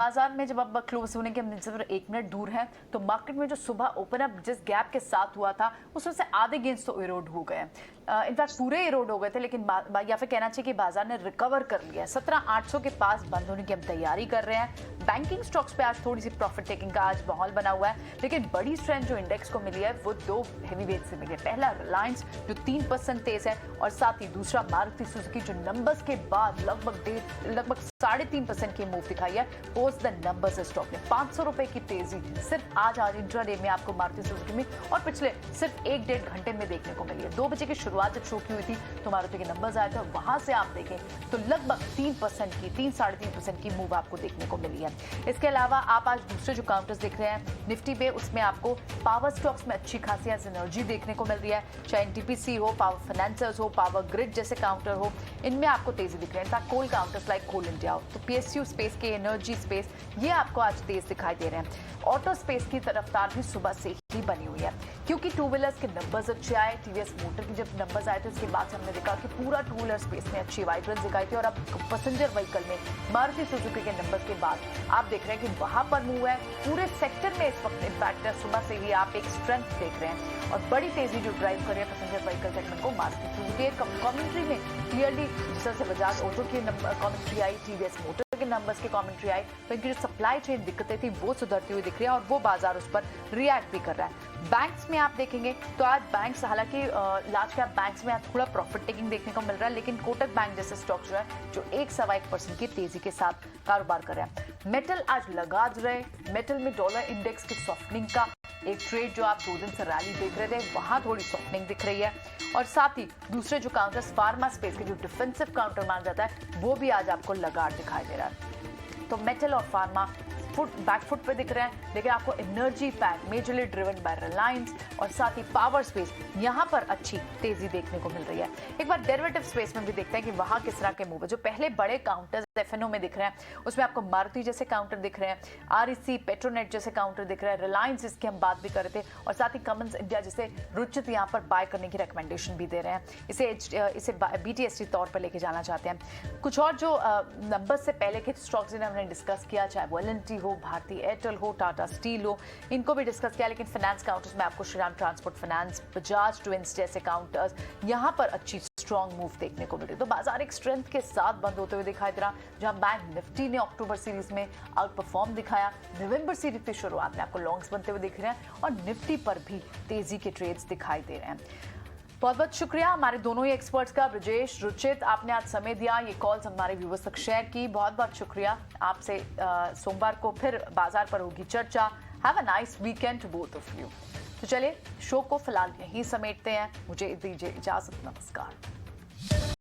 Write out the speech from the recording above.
बाजार में जब अब क्लोज होने के हम सिर्फ 1 मिनट दूर हैं तो मार्केट में जो सुबह ओपन अप जिस गैप के साथ हुआ था उसमें से आधे गेंस तो इरोड हो गए। इनफैक्ट पूरे इरोड हो गए थे, लेकिन या फिर कहना चाहिए कि बाजार ने रिकवर कर लिया है। 17,800 के पास बंद होने की हम तैयारी कर रहे हैं। बैंकिंग स्टॉक्स पे आज थोड़ी सी प्रॉफिट टेकिंग का आज माहौल बना हुआ है, लेकिन बड़ी स्ट्रेंथ जो इंडेक्स को मिली है वो दो हेवी वेट से मिली है। पहला रिलायंस जो 3% तेज है, और साथ ही दूसरा मारुति सुजुकी जो नंबर्स के बाद लगभग 3.5% की मूव दिखाई है पोस्ट द नंबर्स स्टॉक ने। 500 रुपए की तेजी सिर्फ आज इंट्राडे में आपको मारुति सुजुकी में और पिछले सिर्फ 1-1.5 घंटे में देखने को मिली है। 2 बजे की शुरुआत जब शो की हुई थी तो मारुति के नंबर्स आए थे, वहां से आप देखें तो लगभग 3% की 3-3.5% की मूव आपको देखने को मिली है। इसके अलावा आप आज दूसरे जो काउंटर्स दिख रहे हैं निफ्टी पे, उसमें आपको पावर स्टॉक्स में अच्छी खासी आज एनर्जी देखने को मिल रही है। चाहे एनटीपीसी हो, पावर फाइनेंसर्स हो, पावर ग्रिड जैसे काउंटर हो, इनमें आपको तेजी दिख रही है। इनफैक्ट कोल काउंटर्स लाइक कोल इंडिया हो, तो पीएसयू स्पेस के एनर्जी स्पेस ये आपको आज तेज दिखाई दे रहे हैं। ऑटो स्पेस की रफ्तार भी सुबह से ही बनी हुई है, क्योंकि टू व्हीलर्स के नंबर्स अच्छे आए। टीवीएस मोटर की जब नंबर्स आए थे उसके बाद हमने देखा कि पूरा टू व्हीलर स्पेस में अच्छी वाइब्रेंस दिखाई थी, और अब पैसेंजर व्हीकल में मारुति सुजुकी के नंबर्स के बाद आप देख रहे हैं कि वहां पर मूव है। पूरे सेक्टर में इस वक्त इम्पैक्ट है। सुबह से ही आप एक स्ट्रेंथ देख रहे हैं, और बड़ी तेजी जो ड्राइव कर रही है पैसेंजर व्हीकल सेगमेंट को मारुति सुजुकी। कमेंट्री में क्लियरली जिस तरह से बजाज ऑटो की कमेंट्री आई, टीवीएस मोटर के नंबर्स के कमेंट्री आई, तो इनकी जो सप्लाई चेन दिक्कतें थी वो सुधरती हुई दिख रही है, और वो बाजार उस पर रिएक्ट भी कर रहा है। बैंक्स में आप देखेंगे तो आज बैंक्स, हालांकि लार्ज कैप बैंक्स में आज थोड़ा प्रॉफिट टेकिंग देखने को मिल रहा है, लेकिन कोटक बैंक जैसे स्टॉक जो है जो 1-1.25% की तेजी के साथ कारोबार कर रहे हैं। मेटल आज लगा रहे, मेटल में डॉलर इंडेक्स की सॉफ्टनिंग का एक ट्रेड जो आप 2 दिन से रैली देख रहे थे वहां थोड़ी सॉफ्टनिंग दिख रही है, और साथ ही दूसरे जो काउंटर्स फार्मा स्पेस के जो डिफेंसिव काउंटर माना जाता है वो भी आज आपको लगाड़ दिखाई दे रहा है। तो मेटल और फार्मा बैकफुट पे दिख रहे हैं, लेकिन आपको energy pack majorly driven by Reliance और साथ ही पावर स्पेस यहां पर अच्छी तेजी देखने को मिल रही है। एक बार डेरिवेटिव स्पेस में भी देखते हैं कि वहां किस तरह के मूव है। जो पहले बड़े काउंटर्स एफएनओ में दिख रहे हैं उसमें आपको मारुति जैसे काउंटर दिख रहे हैं, आरईसी पेट्रोनेट जैसे काउंटर दिख रहे हैं, रिलायंस जिसकी हम बात भी कर रहे थे, और साथ ही कमंस इंडिया जैसे रुचित यहाँ पर बाय करने की रिकमेंडेशन भी दे रहे हैं। इसे बीटीएसटी तौर पर लेके जाना चाहते हैं। कुछ और जो नंबर्स से पहले के स्टॉक्स जिन्हें हमने डिस्कस किया, चाहे वो एल&टी हो, भारतीय एयरटेल हो, टाटा स्टील हो, इनको भी डिस्कस किया, लेकिन फाइनेंस काउंटर्स में आपको Shriram transport finance, Bajaj twins जैसे काउंटर्स यहाँ पर अच्छी स्ट्रॉन्ग मूव देखने को मिली। तो बाजार एक स्ट्रेंथ के साथ बंद होते हुए दिखाई दे रहा, जहां बैंक निफ्टी ने अक्टूबर सीरीज में आउट परफॉर्म दिखाया। नवंबर सीरीज की शुरुआत में आपको लॉन्ग्स बनते हुए दिख रहे हैं, और निफ्टी पर भी तेजी के ट्रेड्स दिखाई दे रहे हैं। बहुत बहुत शुक्रिया हमारे दोनों ही एक्सपर्ट्स का, ब्रजेश, रुचित, आपने आज समय दिया, ये कॉल्स हमारे व्यूअर्स तक शेयर की। बहुत बहुत शुक्रिया आपसे। सोमवार को फिर बाजार पर होगी चर्चा। Have a nice weekend to both of you. तो चलिए शो को फिलहाल यहीं समेटते हैं। मुझे दीजिए इजाजत, नमस्कार।